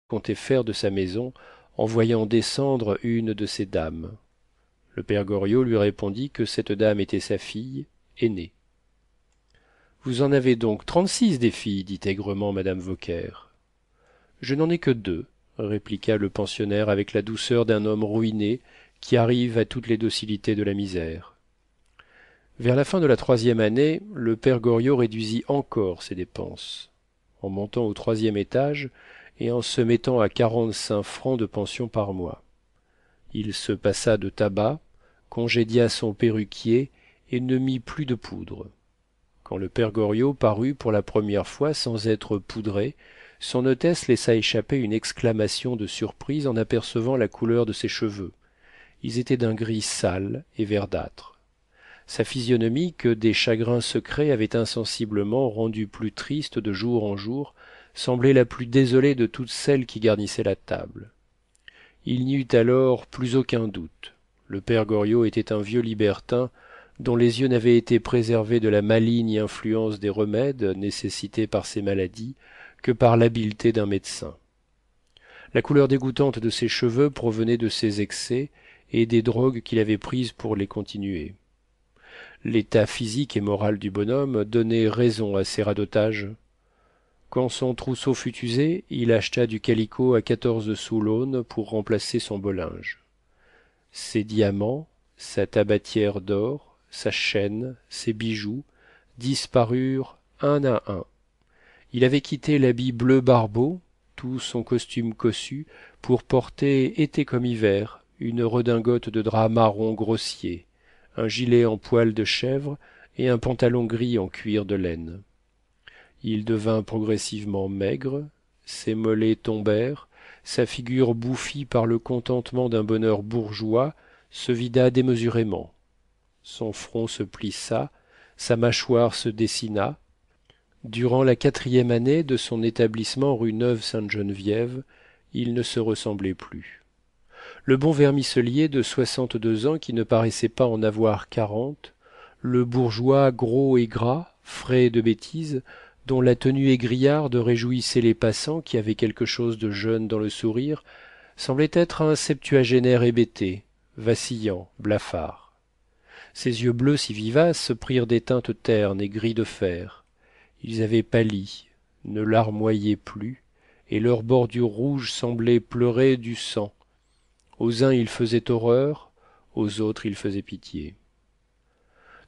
comptait faire de sa maison en voyant descendre une de ces dames. Le père Goriot lui répondit que cette dame était sa fille aînée. Vous en avez donc 36 des filles, dit aigrement madame Vauquer. Je n'en ai que 2, répliqua le pensionnaire avec la douceur d'un homme ruiné qui arrive à toutes les docilités de la misère. Vers la fin de la 3e année, le père Goriot réduisit encore ses dépenses. En montant au 3e étage et en se mettant à 45 francs de pension par mois. Il se passa de tabac, congédia son perruquier et ne mit plus de poudre. Quand le père Goriot parut pour la première fois sans être poudré, son hôtesse laissa échapper une exclamation de surprise en apercevant la couleur de ses cheveux. Ils étaient d'un gris sale et verdâtre. Sa physionomie, que des chagrins secrets avaient insensiblement rendue plus triste de jour en jour, semblait la plus désolée de toutes celles qui garnissaient la table. Il n'y eut alors plus aucun doute. Le père Goriot était un vieux libertin dont les yeux n'avaient été préservés de la maligne influence des remèdes nécessités par ses maladies que par l'habileté d'un médecin. La couleur dégoûtante de ses cheveux provenait de ses excès et des drogues qu'il avait prises pour les continuer. L'état physique et moral du bonhomme donnait raison à ces radotages. Quand son trousseau fut usé, il acheta du calicot à 14 sous l'aune pour remplacer son beau linge. Ses diamants, sa tabatière d'or, sa chaîne, ses bijoux disparurent un à un. Il avait quitté l'habit bleu barbeau, tout son costume cossu, pour porter, été comme hiver, une redingote de drap marron grossier, un gilet en poil de chèvre et un pantalon gris en cuir de laine. Il devint progressivement maigre, ses mollets tombèrent, sa figure bouffie par le contentement d'un bonheur bourgeois se vida démesurément. Son front se plissa, sa mâchoire se dessina. Durant la 4e année de son établissement rue Neuve-Sainte-Geneviève, il ne se ressemblait plus. Le bon vermicellier de 62 ans qui ne paraissait pas en avoir 40, le bourgeois gros et gras, frais de bêtises, dont la tenue égrillarde réjouissait les passants qui avaient quelque chose de jeune dans le sourire, semblait être un septuagénaire hébété, vacillant, blafard. Ses yeux bleus si vivaces prirent des teintes ternes et gris de fer. Ils avaient pâli, ne larmoyaient plus, et leurs bordures rouges semblaient pleurer du sang. Aux uns ils faisaient horreur, aux autres ils faisaient pitié.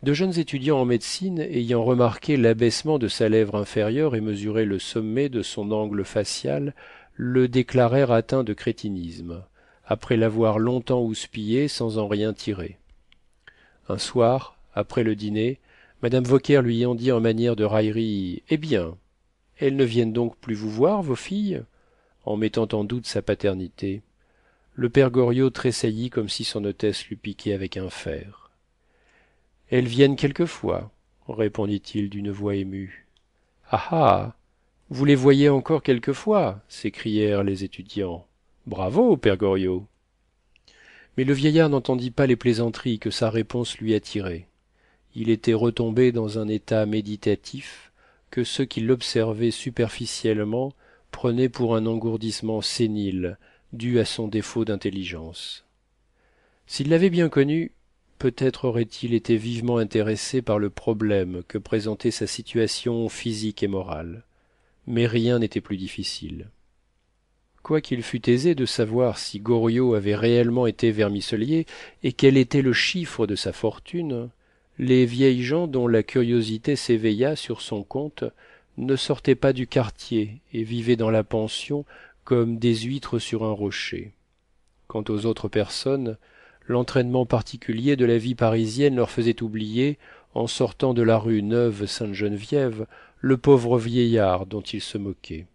De jeunes étudiants en médecine, ayant remarqué l'abaissement de sa lèvre inférieure et mesuré le sommet de son angle facial, le déclarèrent atteint de crétinisme, après l'avoir longtemps houspillé sans en rien tirer. Un soir, après le dîner, madame Vauquer lui en dit en manière de raillerie: eh bien, elles ne viennent donc plus vous voir, vos filles, en mettant en doute sa paternité. Le père Goriot tressaillit comme si son hôtesse l'eût piqué avec un fer. Elles viennent quelquefois, répondit-il d'une voix émue. Ah ah, vous les voyez encore quelquefois, s'écrièrent les étudiants. Bravo, père Goriot. Mais le vieillard n'entendit pas les plaisanteries que sa réponse lui attirait. Il était retombé dans un état méditatif que ceux qui l'observaient superficiellement prenaient pour un engourdissement sénile dû à son défaut d'intelligence. S'il l'avait bien connu, peut-être aurait-il été vivement intéressé par le problème que présentait sa situation physique et morale, mais rien n'était plus difficile. Quoiqu'il fût aisé de savoir si Goriot avait réellement été vermicellier et quel était le chiffre de sa fortune, les vieilles gens dont la curiosité s'éveilla sur son compte ne sortaient pas du quartier et vivaient dans la pension comme des huîtres sur un rocher. Quant aux autres personnes, l'entraînement particulier de la vie parisienne leur faisait oublier, en sortant de la rue Neuve-Sainte-Geneviève, le pauvre vieillard dont ils se moquaient.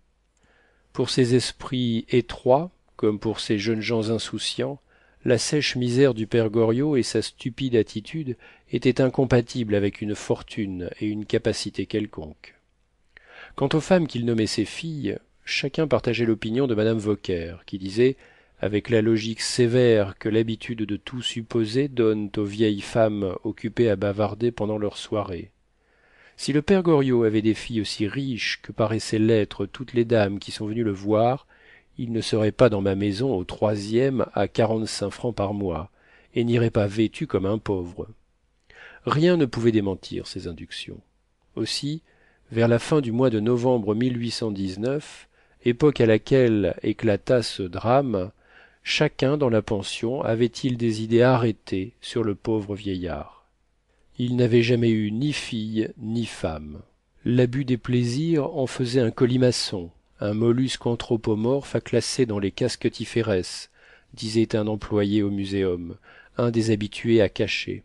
Pour ces esprits étroits, comme pour ces jeunes gens insouciants, la sèche misère du père Goriot et sa stupide attitude étaient incompatibles avec une fortune et une capacité quelconque. Quant aux femmes qu'il nommait ses filles, chacun partageait l'opinion de madame Vauquer, qui disait, avec la logique sévère que l'habitude de tout supposer donne aux vieilles femmes occupées à bavarder pendant leurs soirées: si le père Goriot avait des filles aussi riches que paraissaient l'être toutes les dames qui sont venues le voir, il ne serait pas dans ma maison au troisième à 45 francs par mois, et n'irait pas vêtu comme un pauvre. Rien ne pouvait démentir ces inductions. Aussi, vers la fin du mois de novembre 1819, époque à laquelle éclata ce drame, chacun dans la pension avait-il des idées arrêtées sur le pauvre vieillard. Il n'avait jamais eu ni fille ni femme. L'abus des plaisirs en faisait un colimaçon, un mollusque anthropomorphe à classer dans les casquetiféres, disait un employé au muséum, un des habitués à cacher.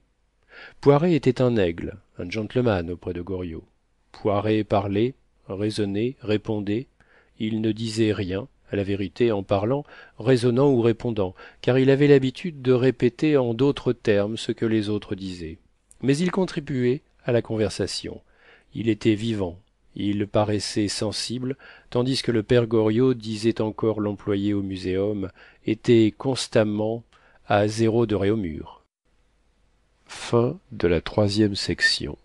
Poiret était un aigle, un gentleman auprès de Goriot. Poiret parlait, raisonnait, répondait. Il ne disait rien, à la vérité, en parlant, raisonnant ou répondant, car il avait l'habitude de répéter en d'autres termes ce que les autres disaient. Mais il contribuait à la conversation. Il était vivant, il paraissait sensible, tandis que le père Goriot, disait encore l'employé au muséum, était constamment à 0 degré au mur. Fin de la 3e section.